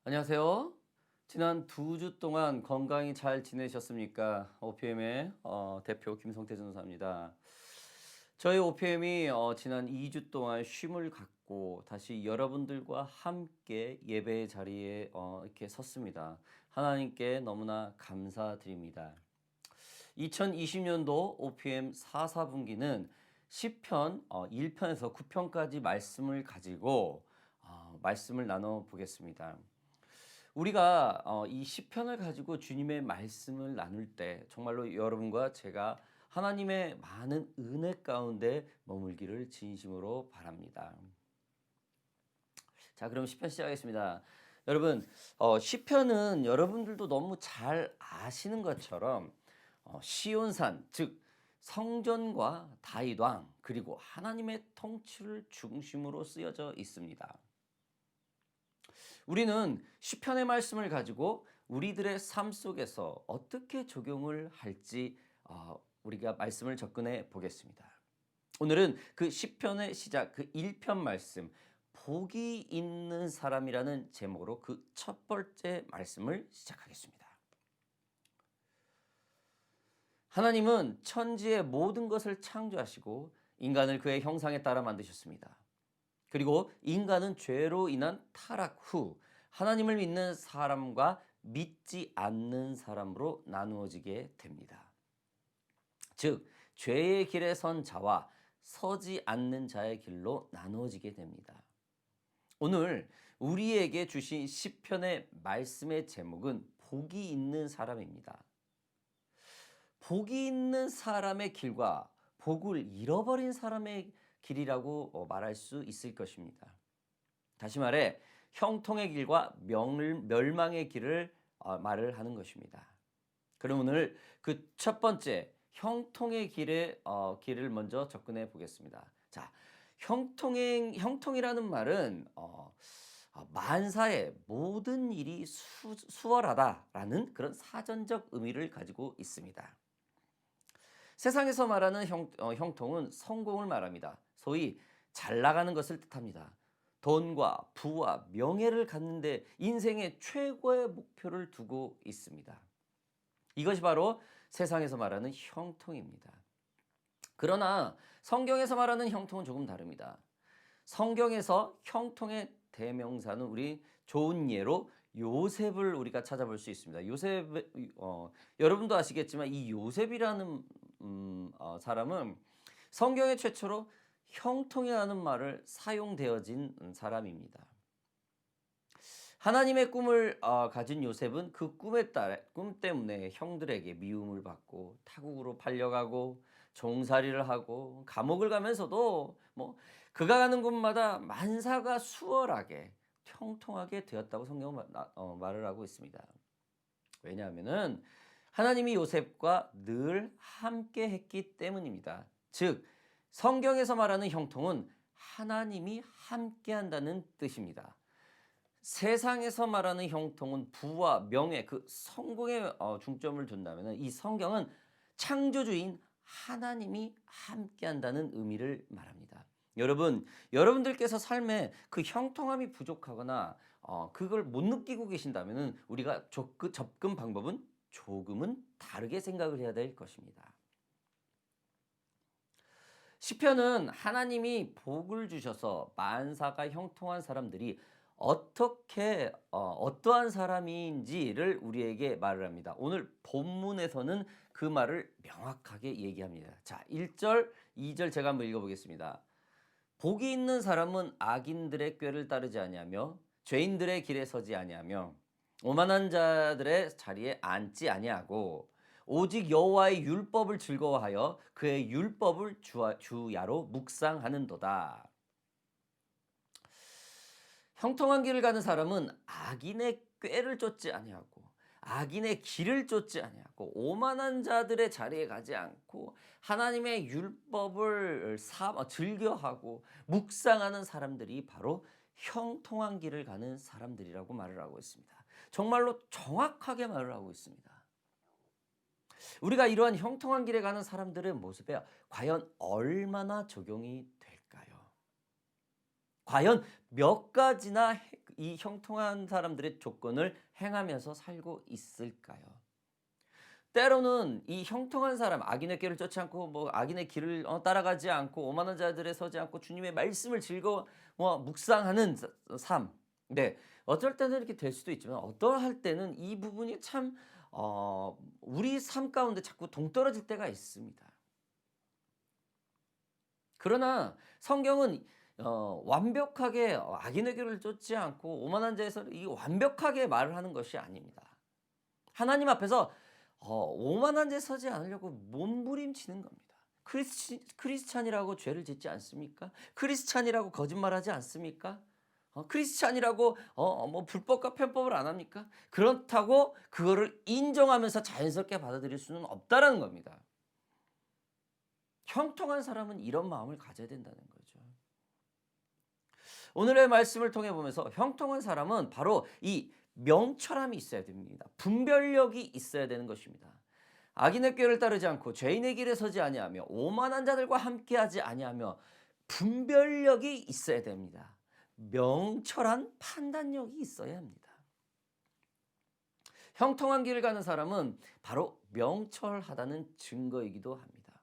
안녕하세요. 지난 2주 동안 건강히 잘 지내셨습니까? OPM의 대표 김성태 전사입니다. 저희 OPM이 지난 2주 동안 쉼을 갖고 다시 여러분들과 함께 예배의 자리에 이렇게 섰습니다. 하나님께 너무나 감사드립니다. 2020년도 OPM 4분기는 시편 1편에서 9편까지 말씀을 가지고 말씀을 나눠 보겠습니다. 우리가 이 시편을 가지고 주님의 말씀을 나눌 때 정말로 여러분과 제가 하나님의 많은 은혜 가운데 머물기를 진심으로 바랍니다. 자, 그럼 시편 시작하겠습니다. 여러분, 시편은 여러분들도 너무 잘 아시는 것처럼 시온산, 즉 성전과 다윗 왕 그리고 하나님의 통치를 중심으로 쓰여져 있습니다. 우리는 시편의 말씀을 가지고 우리들의 삶 속에서 어떻게 적용을 할지 우리가 말씀을 접근해 보겠습니다. 오늘은 그 시편의 시작, 그 1편 말씀, 복이 있는 사람이라는 제목으로 그 첫 번째 말씀을 시작하겠습니다. 하나님은 천지의 모든 것을 창조하시고 인간을 그의 형상에 따라 만드셨습니다. 그리고 인간은 죄로 인한 타락 후 하나님을 믿는 사람과 믿지 않는 사람으로 나누어지게 됩니다. 즉, 죄의 길에 선 자와 서지 않는 자의 길로 나누어지게 됩니다. 오늘 우리에게 주신 시편의 말씀의 제목은 복이 있는 사람입니다. 복이 있는 사람의 길과 복을 잃어버린 사람의 길이라고 말할 수 있을 것입니다. 다시 말해 형통의 길과 멸망의 길을 말을 하는 것입니다. 그럼 오늘 그 첫 번째 형통의 길을 먼저 접근해 보겠습니다. 자, 형통이라는 말은 만사의 모든 일이 수월하다라는 그런 사전적 의미를 가지고 있습니다. 세상에서 말하는 형통은 성공을 말합니다. 소위 잘 나가는 것을 뜻합니다. 돈과 부와 명예를 갖는데 인생의 최고의 목표를 두고 있습니다. 이것이 바로 세상에서 말하는 형통입니다. 그러나 성경에서 말하는 형통은 조금 다릅니다. 성경에서 형통의 대명사는 우리 좋은 예로 요셉을 우리가 찾아볼 수 있습니다. 여러분도 아시겠지만 이 요셉이라는 사람은 성경의 최초로 형통이라는 말을 사용되어진 사람입니다. 하나님의 꿈을 가진 요셉은 그 꿈 때문에 형들에게 미움을 받고 타국으로 팔려가고 종살이를 하고 감옥을 가면서도 그가 가는 곳마다 만사가 수월하게 형통하게 되었다고 성경은 말을 하고 있습니다. 왜냐하면은 하나님이 요셉과 늘 함께 했기 때문입니다. 즉 성경에서 말하는 형통은 하나님이 함께 한다는 뜻입니다. 세상에서 말하는 형통은 부와 명예, 그 성공에 중점을 둔다면 이 성경은 창조주인 하나님이 함께한다는 의미를 말합니다. 여러분들께서 삶에 그 형통함이 부족하거나 그걸 못 느끼고 계신다면 우리가 접근 방법은 조금은 다르게 생각을 해야 될 것입니다. 시편은 하나님이 복을 주셔서 만사가 형통한 사람들이 어떻게 어떠한 사람인지를 우리에게 말을 합니다. 오늘 본문에서는 그 말을 명확하게 얘기합니다. 자, 1절, 2절 제가 한번 읽어보겠습니다. 복이 있는 사람은 악인들의 꾀를 따르지 아니하며 죄인들의 길에 서지 아니하며 오만한 자들의 자리에 앉지 아니하고 오직 여호와의 율법을 즐거워하여 그의 율법을 주야로 묵상하는도다. 형통한 길을 가는 사람은 악인의 꾀를 쫓지 아니하고 악인의 길을 쫓지 아니하고 오만한 자들의 자리에 가지 않고 하나님의 율법을 즐겨하고 묵상하는 사람들이 바로 형통한 길을 가는 사람들이라고 말을 하고 있습니다. 정말로 정확하게 말을 하고 있습니다. 우리가 이러한 형통한 길에 가는 사람들의 모습에 과연 얼마나 적용이 될까요? 과연 몇 가지나 이 형통한 사람들의 조건을 행하면서 살고 있을까요? 때로는 이 형통한 사람, 악인의 길을 쫓지 않고 뭐 악인의 길을 따라가지 않고 오만한 자들에 서지 않고 주님의 말씀을 즐거워 묵상하는 삶. 네. 어쩔 때는 이렇게 될 수도 있지만 어떠할 때는 이 부분이 참 우리 삶 가운데 자꾸 동떨어질 때가 있습니다. 그러나 성경은 완벽하게 악인의 길을 쫓지 않고 오만한 자에서 이 완벽하게 말을 하는 것이 아닙니다. 하나님 앞에서 오만한 데 서지 않으려고 몸부림치는 겁니다. 크리스찬이라고 죄를 짓지 않습니까? 크리스찬이라고 거짓말하지 않습니까? 크리스찬이라고 뭐 불법과 편법을 안 합니까? 그렇다고 그거를 인정하면서 자연스럽게 받아들일 수는 없다라는 겁니다. 형통한 사람은 이런 마음을 가져야 된다는 거죠. 오늘의 말씀을 통해 보면서 형통한 사람은 바로 이 명철함이 있어야 됩니다. 분별력이 있어야 되는 것입니다. 악인의 꾀를 따르지 않고 죄인의 길에 서지 아니하며 오만한 자들과 함께하지 아니하며 분별력이 있어야 됩니다. 명철한 판단력이 있어야 합니다. 형통한 길을 가는 사람은 바로 명철하다는 증거이기도 합니다.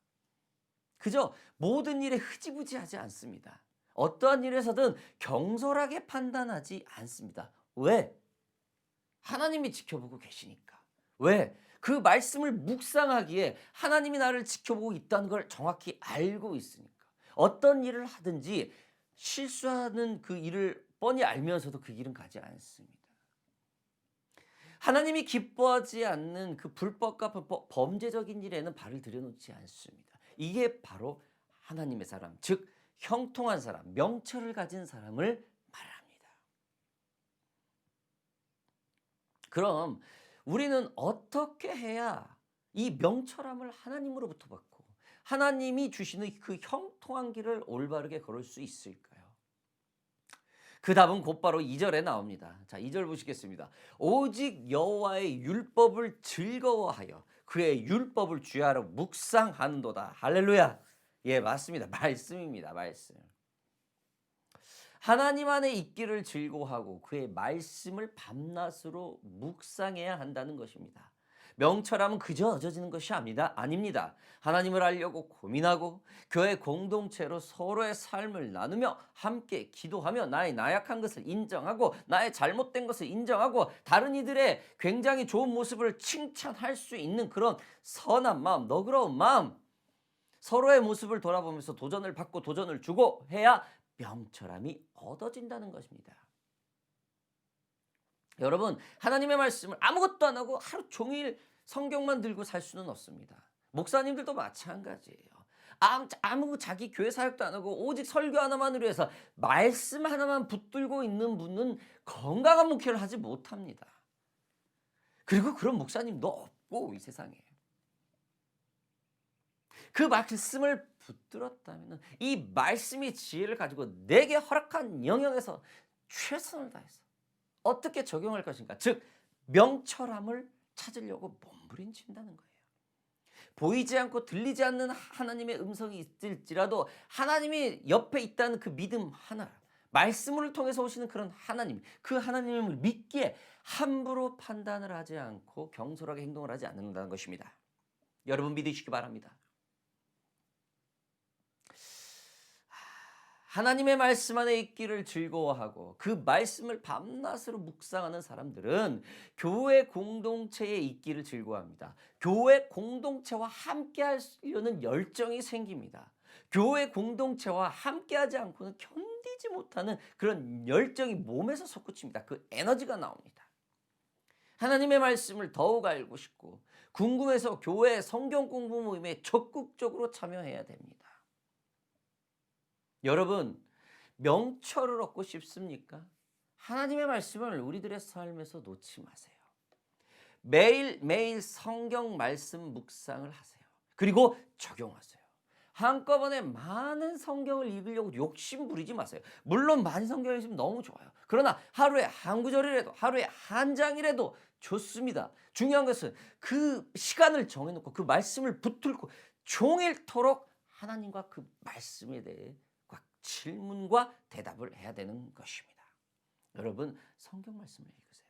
그저 모든 일에 흐지부지하지 않습니다. 어떠한 일에서든 경솔하게 판단하지 않습니다. 왜? 하나님이 지켜보고 계시니까. 왜? 그 말씀을 묵상하기에 하나님이 나를 지켜보고 있다는 걸 정확히 알고 있으니까. 어떤 일을 하든지 실수하는 그 일을 뻔히 알면서도 그 길은 가지 않습니다. 하나님이 기뻐하지 않는 그 불법과 범죄적인 일에는 발을 들여놓지 않습니다. 이게 바로 하나님의 사람, 즉 형통한 사람, 명철을 가진 사람을 말합니다. 그럼 우리는 어떻게 해야 이 명철함을 하나님으로부터 받고 하나님이 주시는 그 형통한 길을 올바르게 걸을 수 있을까요? 그 답은 곧바로 2절에 나옵니다. 자, 2절 보시겠습니다. 오직 여호와의 율법을 즐거워하여 그의 율법을 주야로 묵상하는도다. 할렐루야. 예, 맞습니다. 말씀입니다. 말씀. 하나님 안에 있기를 즐거워하고 그의 말씀을 밤낮으로 묵상해야 한다는 것입니다. 명철함은 그저 얻어지는 것이 아닙니다. 하나님을 알려고 고민하고 교회 공동체로 서로의 삶을 나누며 함께 기도하며 나의 나약한 것을 인정하고 나의 잘못된 것을 인정하고 다른 이들의 굉장히 좋은 모습을 칭찬할 수 있는 그런 선한 마음, 너그러운 마음, 서로의 모습을 돌아보면서 도전을 받고 도전을 주고 해야 명철함이 얻어진다는 것입니다. 여러분, 하나님의 말씀을 아무것도 안 하고 하루 종일 성경만 들고 살 수는 없습니다. 목사님들도 마찬가지예요. 아무 자기 교회 사역도 안 하고 오직 설교 하나만으로 해서 말씀 하나만 붙들고 있는 분은 건강한 목회를 하지 못합니다. 그리고 그런 목사님도 없고 이 세상에. 그 말씀을 붙들었다면 이 말씀이 지혜를 가지고 내게 허락한 영역에서 최선을 다해서 어떻게 적용할 것인가? 즉 명철함을 찾으려고 몸부림친다는 거예요. 보이지 않고 들리지 않는 하나님의 음성이 있을지라도 하나님이 옆에 있다는 그 믿음 하나, 말씀을 통해서 오시는 그런 하나님, 그 하나님을 믿기에 함부로 판단을 하지 않고 경솔하게 행동을 하지 않는다는 것입니다. 여러분 믿으시기 바랍니다. 하나님의 말씀 안에 있기를 즐거워하고 그 말씀을 밤낮으로 묵상하는 사람들은 교회 공동체에 있기를 즐거워합니다. 교회 공동체와 함께 하려는 열정이 생깁니다. 교회 공동체와 함께하지 않고는 견디지 못하는 그런 열정이 몸에서 솟구칩니다. 그 에너지가 나옵니다. 하나님의 말씀을 더욱 알고 싶고 궁금해서 교회 성경 공부 모임에 적극적으로 참여해야 됩니다. 여러분, 명철을 얻고 싶습니까? 하나님의 말씀을 우리들의 삶에서 놓지 마세요. 매일매일 성경 말씀 묵상을 하세요. 그리고 적용하세요. 한꺼번에 많은 성경을 읽으려고 욕심 부리지 마세요. 물론 많은 성경을 읽으면 너무 좋아요. 그러나 하루에 한 구절이라도, 하루에 한 장이라도 좋습니다. 중요한 것은 그 시간을 정해놓고 그 말씀을 붙들고 종일토록 하나님과 그 말씀에 대해 질문과 대답을 해야 되는 것입니다. 여러분 성경 말씀을 읽으세요.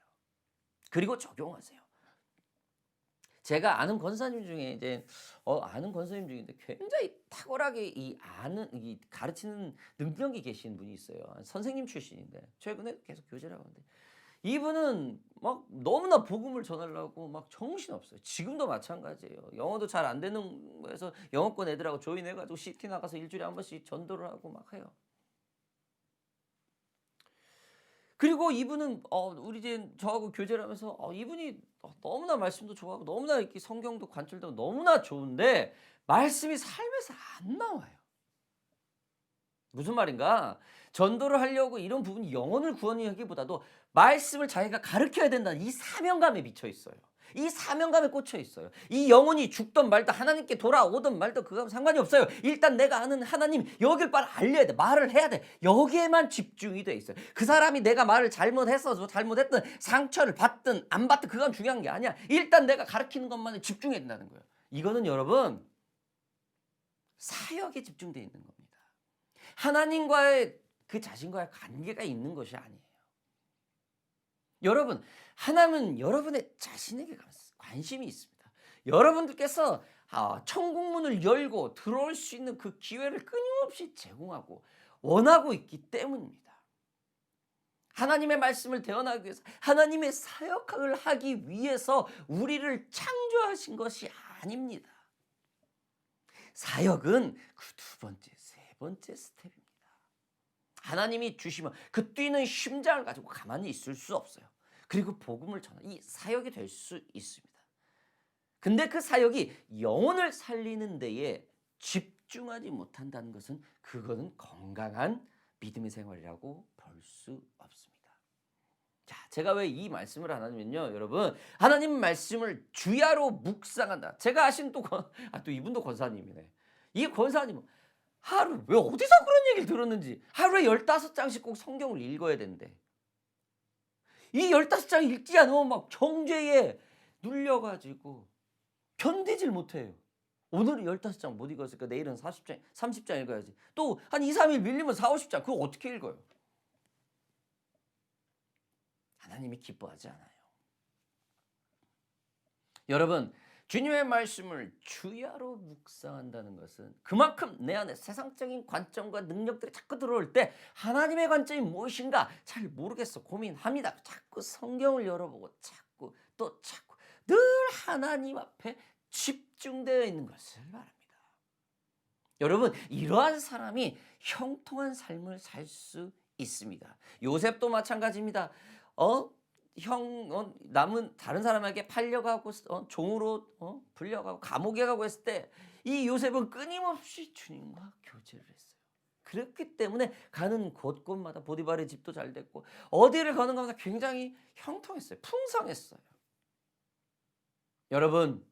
그리고 적용하세요. 제가 아는 권사님 중에 이제 아는 권사님 중인데 굉장히 탁월하게 이 가르치는 능력이 계신 분이 있어요. 선생님 출신인데 최근에 계속 교제를 하는데 이분은 막 너무나 복음을 전하려고 막 정신없어요. 지금도 마찬가지예요. 영어도 잘 안 되는 거에서 영어권 애들하고 조인해 가지고 시티 나가서 일 주일에 한 번씩 전도를 하고 막 해요. 그리고 이분은 우리 이제 저하고 교제를 하면서 이분이 너무나 말씀도 좋아하고 너무나 이렇게 성경도 관찰도 너무나 좋은데 말씀이 삶에서 안 나와요. 무슨 말인가? 전도를 하려고 이런 부분이 영혼을 구원하기보다도 말씀을 자기가 가르쳐야 된다는 이 사명감에 미쳐 있어요. 이 사명감에 꽂혀 있어요. 이 영혼이 죽든 말든 하나님께 돌아오든 말든 그거하고 상관이 없어요. 일단 내가 아는 하나님 여길 빨리 알려야 돼. 말을 해야 돼. 여기에만 집중이 돼 있어요. 그 사람이 내가 말을 잘못했어도 잘못했든 상처를 받든 안 받든 그건 중요한 게 아니야. 일단 내가 가르치는 것만에 집중해야 된다는 거예요. 이거는 여러분 사역에 집중되어 있는 겁니다. 하나님과의 그 자신과의 관계가 있는 것이 아니에요. 여러분, 하나님은 여러분의 자신에게 관심이 있습니다. 여러분들께서 천국문을 열고 들어올 수 있는 그 기회를 끊임없이 제공하고 원하고 있기 때문입니다. 하나님의 말씀을 대언하기 위해서 하나님의 사역을 하기 위해서 우리를 창조하신 것이 아닙니다. 사역은 그 두 번째, 세 번째 스텝입니다. 하나님이 주시면 그 뛰는 심장을 가지고 가만히 있을 수 없어요. 그리고 복음을 전하 이 사역이 될 수 있습니다. 근데 그 사역이 영혼을 살리는 데에 집중하지 못한다는 것은 그거는 건강한 믿음의 생활이라고 볼 수 없습니다. 자, 제가 왜 이 말씀을 하냐면요, 여러분 하나님 말씀을 주야로 묵상한다. 제가 아신 또 이분도 권사님이네. 이 권사님은 하루 왜 어디서 그런 얘기를 들었는지 하루에 15장씩 꼭 성경을 읽어야 된대. 이 15장 읽지 않으면 막 정죄에 눌려가지고 견디질 못해요. 오늘은 15장 못 읽었으니까 내일은 30장 읽어야지. 또 한 2, 3일 밀리면 4, 50장. 그거 어떻게 읽어요? 하나님이 기뻐하지 않아요. 여러분, 주님의 말씀을 주야로 묵상한다는 것은 그만큼 내 안에 세상적인 관점과 능력들이 자꾸 들어올 때 하나님의 관점이 무엇인가 잘 모르겠어 고민합니다. 자꾸 성경을 열어보고 자꾸 늘 하나님 앞에 집중되어 있는 것을 말합니다. 여러분, 이러한 사람이 형통한 삶을 살 수 있습니다. 요셉도 마찬가지입니다. 남은 다른 사람에게 팔려가고 종으로 불려가고 감옥에 가고 했을 때 이 요셉은 끊임없이 주님과 교제를 했어요. 그렇기 때문에 가는 곳곳마다 보디발의 집도 잘 됐고 어디를 가는 곳마다 굉장히 형통했어요. 풍성했어요. 여러분,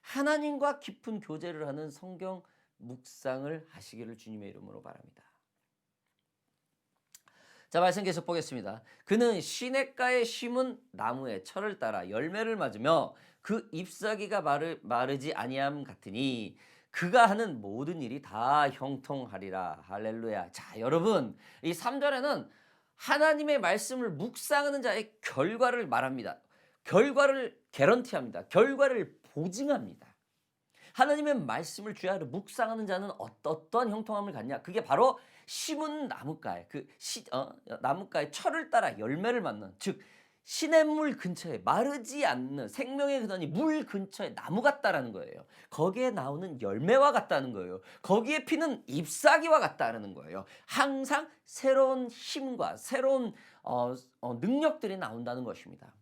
하나님과 깊은 교제를 하는 성경 묵상을 하시기를 주님의 이름으로 바랍니다. 자, 말씀 계속 보겠습니다. 그는 시냇가에 심은 나무의 철을 따라 열매를 맞으며 그 잎사귀가 마르지 아니함 같으니 그가 하는 모든 일이 다 형통하리라. 할렐루야. 자, 여러분, 이 3절에는 하나님의 말씀을 묵상하는 자의 결과를 말합니다. 결과를 개런티합니다. 결과를 보증합니다. 하나님의 말씀을 주야로 묵상하는 자는 어떤 형통함을 갖냐? 그게 바로 심은 나뭇가에 나뭇가에 철을 따라 열매를 맺는, 즉 시냇물 근처에 마르지 않는 생명의 근원이 물 근처에 나무 같다라는 거예요. 거기에 나오는 열매와 같다는 거예요. 거기에 피는 잎사귀와 같다는 거예요. 항상 새로운 힘과 새로운 능력들이 나온다는 것입니다.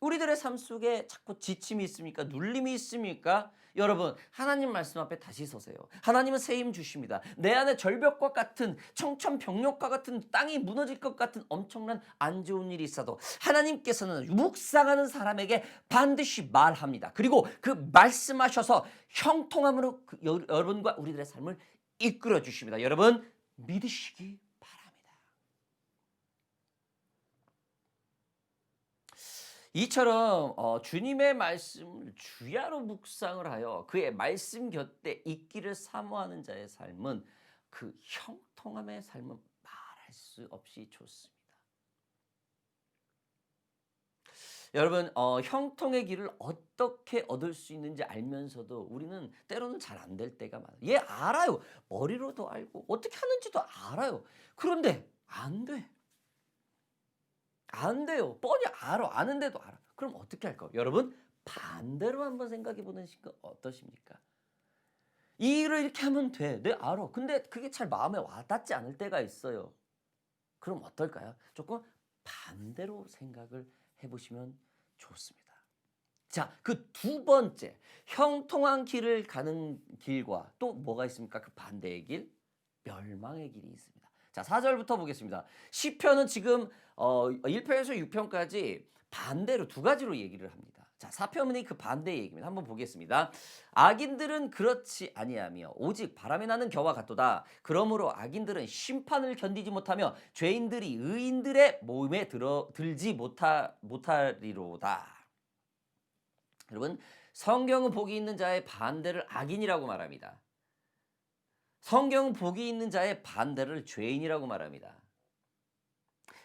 우리들의 삶 속에 자꾸 지침이 있습니까? 눌림이 있습니까? 여러분, 하나님 말씀 앞에 다시 서세요. 하나님은 새 힘 주십니다. 내 안에 절벽과 같은 청천벽력과 같은 땅이 무너질 것 같은 엄청난 안 좋은 일이 있어도 하나님께서는 묵상하는 사람에게 반드시 말합니다. 그리고 그 말씀하셔서 형통함으로 여러분과 우리들의 삶을 이끌어 주십니다. 여러분, 믿으시기 바랍니다. 이처럼 주님의 말씀을 주야로 묵상을 하여 그의 말씀 곁에 있기를 사모하는 자의 삶은 그 형통함의 삶은 말할 수 없이 좋습니다. 여러분 형통의 길을 어떻게 얻을 수 있는지 알면서도 우리는 때로는 잘 안 될 때가 많아요. 얘 알아요. 머리로도 알고 어떻게 하는지도 알아요. 그런데 안 돼. 안 돼요. 뻔히 알아. 아는데도 알아. 그럼 어떻게 할까요? 여러분 반대로 한번 생각해 보는 시간 어떠십니까? 이 일을 이렇게 하면 돼. 네 알아. 근데 그게 잘 마음에 와닿지 않을 때가 있어요. 그럼 어떨까요? 조금 반대로 생각을 해 보시면 좋습니다. 자, 그 두 번째 형통한 길을 가는 길과 또 뭐가 있습니까? 그 반대의 길, 멸망의 길이 있습니다. 자, 4 절부터 보겠습니다. 시편은 지금 1 편에서 6 편까지 반대로 두 가지로 얘기를 합니다. 자, 4 편이 그 반대의 얘기입니다. 한번 보겠습니다. 악인들은 그렇지 아니하며 오직 바람에 나는 겨와 같도다. 그러므로 악인들은 심판을 견디지 못하며 죄인들이 의인들의 모임에 들지 못하리로다. 여러분 성경은 복이 있는 자의 반대를 악인이라고 말합니다. 성경은 복이 있는 자의 반대를 죄인이라고 말합니다.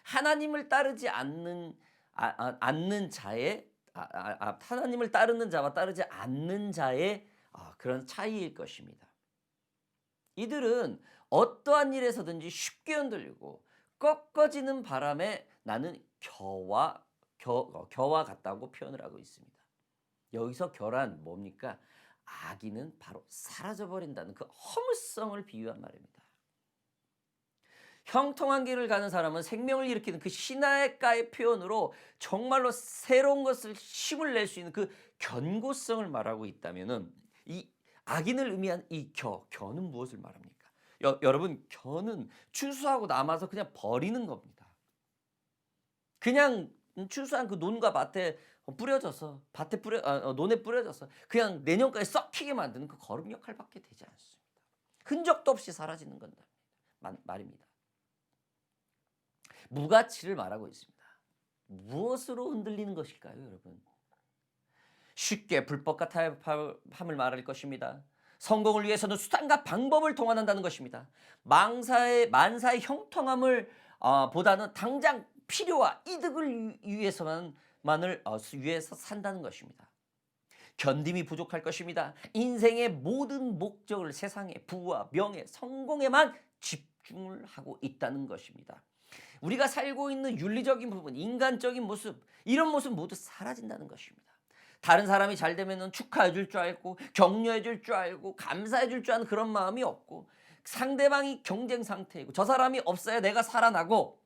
하나님을 따르지 않는 자의 하나님을 따르는 자와 따르지 않는 자의 그런 차이일 것입니다. 이들은 어떠한 일에서든지 쉽게 흔들리고 꺾어지는 바람에 나는 겨와 같다고 표현을 하고 있습니다. 여기서 겨란 뭡니까? 악인은 바로 사라져버린다는 그 허무성을 비유한 말입니다. 형통한 길을 가는 사람은 생명을 일으키는 그 신화가의 표현으로 정말로 새로운 것을 힘을 낼 수 있는 그 견고성을 말하고 있다면은 이 악인을 의미한 이 겨는 무엇을 말합니까? 여러분 겨는 추수하고 남아서 그냥 버리는 겁니다. 그냥 추수한 그 논과 밭에 뿌려져서 논에 뿌려져서 그냥 내년까지 썩히게 만드는 그 거름 역할밖에 되지 않습니다. 흔적도 없이 사라지는 건다 말입니다. 무가치를 말하고 있습니다. 무엇으로 흔들리는 것일까요, 여러분? 쉽게 불법과 타협함을 말할 것입니다. 성공을 위해서는 수단과 방법을 동원한다는 것입니다. 만사의 형통함을 보다는 당장 필요와 이득을 위해서 산다는 것입니다. 견딤이 부족할 것입니다. 인생의 모든 목적을 세상의 부와 명예, 성공에만 집중을 하고 있다는 것입니다. 우리가 살고 있는 윤리적인 부분, 인간적인 모습, 이런 모습 모두 사라진다는 것입니다. 다른 사람이 잘 되면 축하해 줄 줄 알고 격려해 줄 줄 알고 감사해 줄 줄 아는 그런 마음이 없고 상대방이 경쟁 상태이고 저 사람이 없어야 내가 살아나고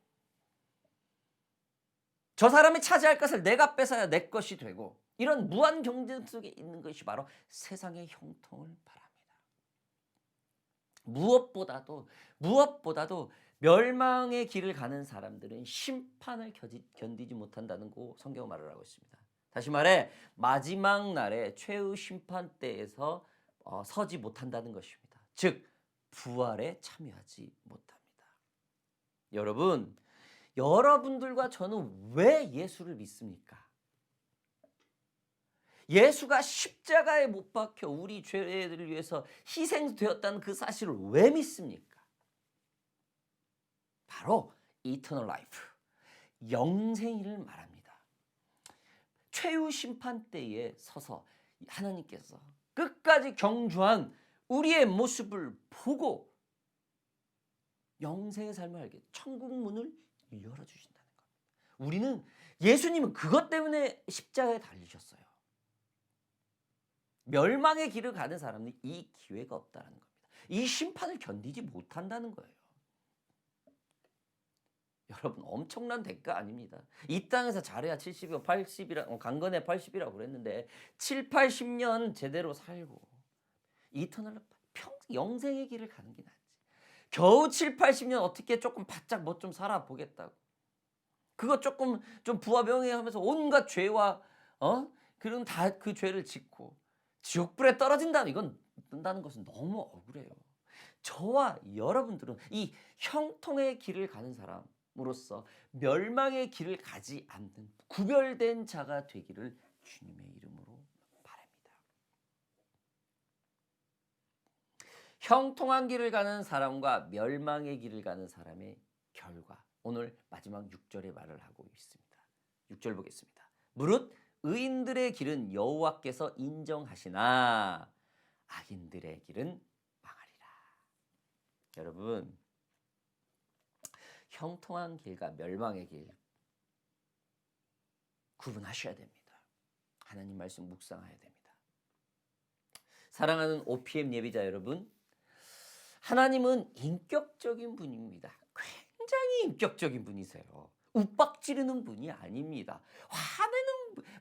저 사람이 차지할 것을 내가 뺏어야 내 것이 되고 이런 무한 경쟁 속에 있는 것이 바로 세상의 형통을 바랍니다. 무엇보다도 멸망의 길을 가는 사람들은 심판을 견디지 못한다는 거 성경은 말을 하고 있습니다. 다시 말해 마지막 날에 최후 심판 때에서 서지 못한다는 것입니다. 즉 부활에 참여하지 못합니다. 여러분들과 저는 왜 예수를 믿습니까? 예수가 십자가에 못 박혀 우리 죄를 위해서 희생되었다는 그 사실을 왜 믿습니까? 바로 eternal life, 영생을 말합니다. 최후 심판 때에 서서 하나님께서 끝까지 경주한 우리의 모습을 보고 영생의 삶을 알게 천국 문을 열어주신다는 겁니다. 우리는 예수님은 그것 때문에 십자가에 달리셨어요. 멸망의 길을 가는 사람은 이 기회가 없다는 겁니다. 이 심판을 견디지 못한다는 거예요. 여러분 엄청난 대가 아닙니다. 이 땅에서 잘해야 70이고 80이라 강건해 80이라고 그랬는데 7, 80년 제대로 살고 이터널 영생의 길을 가는 게 낫지. 겨우 7, 80년 어떻게 조금 바짝 뭐 좀 살아보겠다고. 그거 조금 좀 부와 명예하면서 온갖 죄와 그런 다 그 죄를 짓고 지옥불에 떨어진다는 이건 뜬다는 것은 너무 억울해요. 저와 여러분들은 이 형통의 길을 가는 사람으로서 멸망의 길을 가지 않는 구별된 자가 되기를 주님의 이름으로 바랍니다. 형통한 길을 가는 사람과 멸망의 길을 가는 사람의 결과 오늘 마지막 6절의 말을 하고 있습니다. 6절 보겠습니다. 무릇 의인들의 길은 여호와께서 인정하시나 악인들의 길은 망하리라. 여러분, 형통한 길과 멸망의 길 구분하셔야 됩니다. 하나님 말씀 묵상해야 됩니다. 사랑하는 OPM 예비자 여러분, 하나님은 인격적인 분입니다. 굉장히 인격적인 분이세요. 윽박지르는 분이 아닙니다.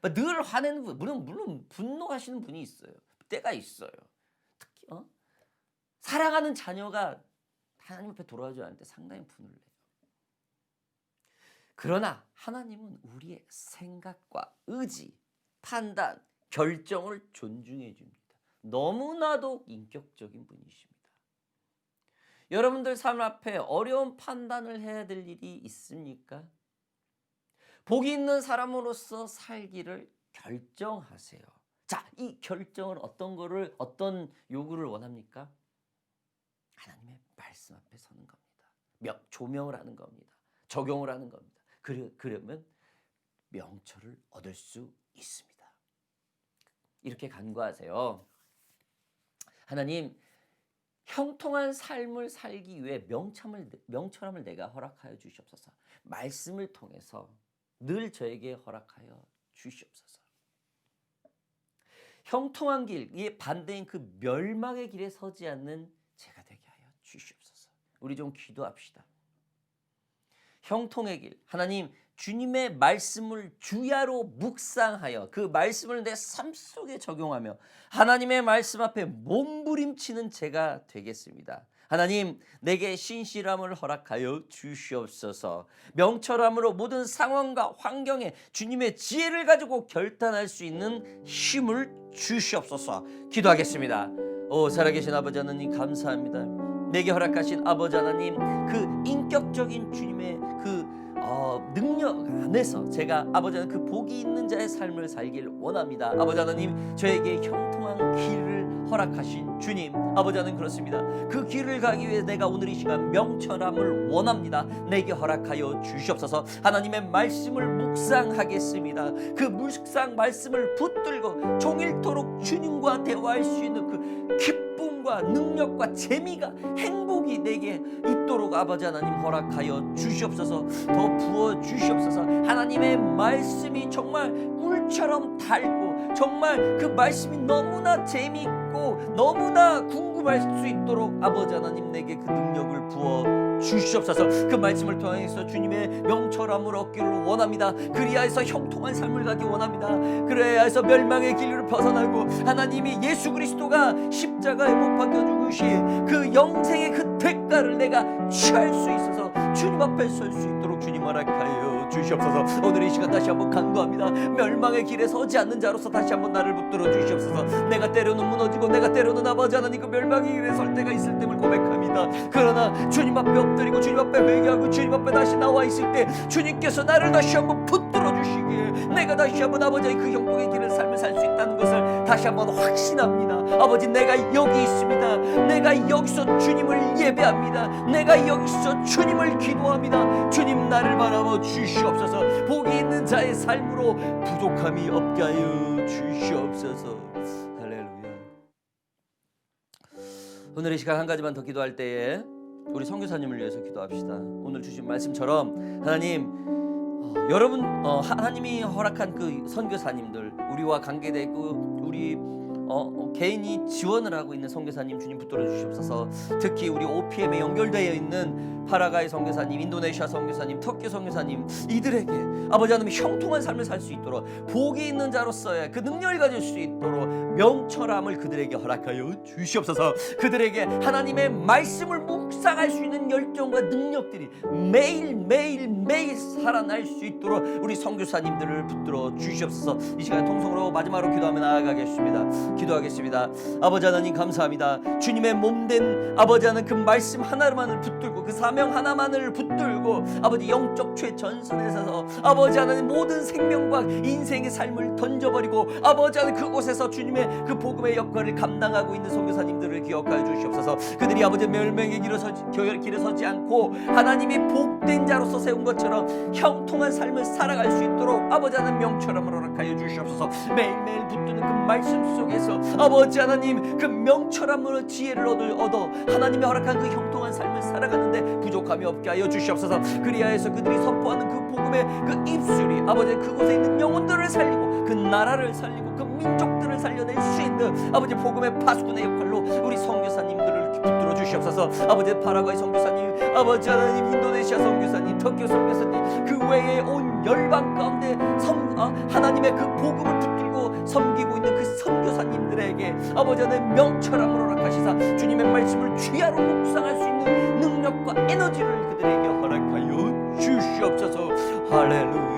늘 화내는 분, 물론 분노하시는 분이 있어요. 때가 있어요. 특히 사랑하는 자녀가 하나님 앞에 돌아오지 않을 때 상당히 분을 내요. 그러나 하나님은 우리의 생각과 의지, 판단, 결정을 존중해 줍니다. 너무나도 인격적인 분이십니다. 여러분들 삶 앞에 어려운 판단을 해야 될 일이 있습니까? 복이 있는 사람으로서 살기를 결정하세요. 자, 이 결정을 어떤 요구를 원합니까? 하나님의 말씀 앞에 서는 겁니다. 조명을 하는 겁니다. 적용을 하는 겁니다. 그러면 명철을 얻을 수 있습니다. 이렇게 간구하세요. 하나님, 형통한 삶을 살기 위해 명철함을 내가 허락하여 주시옵소서. 말씀을 통해서 늘 저에게 허락하여 주시옵소서. 형통한 길, 이에 반대인 그 멸망의 길에 서지 않는 제가 되게 하여 주시옵소서. 우리 좀 기도합시다. 형통의 길, 하나님 주님의 말씀을 주야로 묵상하여 그 말씀을 내 삶 속에 적용하며 하나님의 말씀 앞에 몸부림치는 제가 되겠습니다. 하나님, 내게 신실함을 허락하여 주시옵소서. 명철함으로 모든 상황과 환경에 주님의 지혜를 가지고 결단할 수 있는 힘을 주시옵소서. 기도하겠습니다. 살아계신 아버지 하나님, 감사합니다. 내게 허락하신 아버지 하나님, 그 인격적인 주님의 능력 안에서 제가 아버지 하나님 그 복이 있는 자의 삶을 살길 원합니다. 아버지 하나님, 저에게 형통한 길을 허락하신 주님, 아버지 하나님, 그렇습니다. 그 길을 가기 위해 내가 오늘 이 시간 명철함을 원합니다. 내게 허락하여 주시옵소서. 하나님의 말씀을 묵상하겠습니다. 그 묵상 말씀을 붙들고 종일토록 주님과 대화할 수 있는 그 기쁨과 능력과 재미가, 행복이 내게 있도록 아버지 하나님 허락하여 주시옵소서. 더 부어 주시옵소서. 하나님의 말씀이 정말 꿀처럼 달고 정말 그 말씀이 너무나 재미있고 너무나 궁금할 수 있도록 아버지 하나님 내게 그 능력을 부어 주시옵소서. 그 말씀을 통해서 주님의 명철함을 얻기를 원합니다. 그리하여서 형통한 삶을 가기 원합니다. 그래야 해서 멸망의 길을 벗어나고 하나님이 예수 그리스도가 십자가에 못 박혀 죽으신 그 영생의 그 대가를 내가 취할 수 있어서 주님 앞에 설 수 있도록 주님 허락하여 주시옵소서. 오늘 이 시간 다시 한번 간구합니다. 멸망의 길에 서지 않는 자로서 다시 한번 나를 붙들어 주시옵소서. 내가 때로는 무너지고 내가 때로는 아버지 하나님 그 멸망의 길에 설 때가 있을 tem을 고백합니다. 그러나 주님 앞에 엎드리고 주님 앞에 회개하고 주님 앞에 다시 나와 있을 때 주님께서 나를 다시 한번 붙들어 주시기에 내가 다시 한번 아버지의 그 형통의 길을 삶을 살 수 있다는 것을 다시 한번 확신합니다. 아버지, 내가 여기 있습니다. 내가 여기서 주님을 예배합니다. 내가 여기서 주님을 기도합니다. 주님, 나를 바라봐 주시옵소서. 복이 있는 자의 삶으로 부족함이 없게 하여 주시옵소서. 할렐루야. 오늘 이 시간 한 가지만 더 기도할 때에 우리 선교사님을 위해서 기도합시다. 오늘 주신 말씀처럼 하나님, 여러분 하나님이 허락한 그 선교사님들, 우리와 관계되고 우리 개인이 지원을 하고 있는 선교사님 주님 붙들어 주시옵소서. 특히 우리 OPM에 연결되어 있는 파라과이 선교사님, 인도네시아 선교사님, 터키 선교사님, 이들에게 아버지 하나님 형통한 삶을 살 수 있도록 복이 있는 자로서의 그 능력을 가질 수 있도록 명철함을 그들에게 허락하여 주시옵소서. 그들에게 하나님의 말씀을 묵상할 수 있는 열정과 능력들이 매일 살아날 수 있도록 우리 선교사님들을 붙들어 주시옵소서. 이 시간에 통성으로 마지막으로 기도하며 나아가겠습니다. 기도하겠습니다. 아버지 하나님, 감사합니다. 주님의 몸된 아버지 하나님 그 말씀 하나만을 붙들고 그 삶 사명 하나만을 붙들고 아버지 영적 최전선에 서서 아버지 하나님 모든 생명과 인생의 삶을 던져버리고 아버지 하나님 그곳에서 주님의 그 복음의 역할을 감당하고 있는 선교사님들을 기억하여 주시옵소서. 그들이 아버지 멸망의 길에 서지 않고 하나님이 복된 자로서 세운 것처럼 형통한 삶을 살아갈 수 있도록 아버지 하나님 명철함을 허락하여 주시옵소서. 매일매일 붙드는 그 말씀 속에서 아버지 하나님 그 명철함으로 지혜를 얻어 하나님의 허락한 그 형통한 삶을 살아가는데 부족함이 없게 하여 주시옵소서. 그리하여서 그들이 선포하는 그 복음의 그 입술이 아버지 그곳에 있는 영혼들을 살리고 그 나라를 살리고 그 민족들을 살려낼 수 있는 아버지 복음의 파수꾼의 역할로 우리 선교사님들을 붙들어 주시옵소서. 아버지 파라과이 선교사님, 아버지 하나님 인도네시아 선교사님, 터키 선교사님, 그 외에 온 열방 가운데 하나님의 그 복음을 붙들고 섬기고 있는 그 선교사님들에게 아버지 하나님 명철함을 허락하시사 주님의 말씀을 주야로 묵상할 수 있는 능력과 에너지를 그들에게 허락하여 주시옵소서. 할렐루야.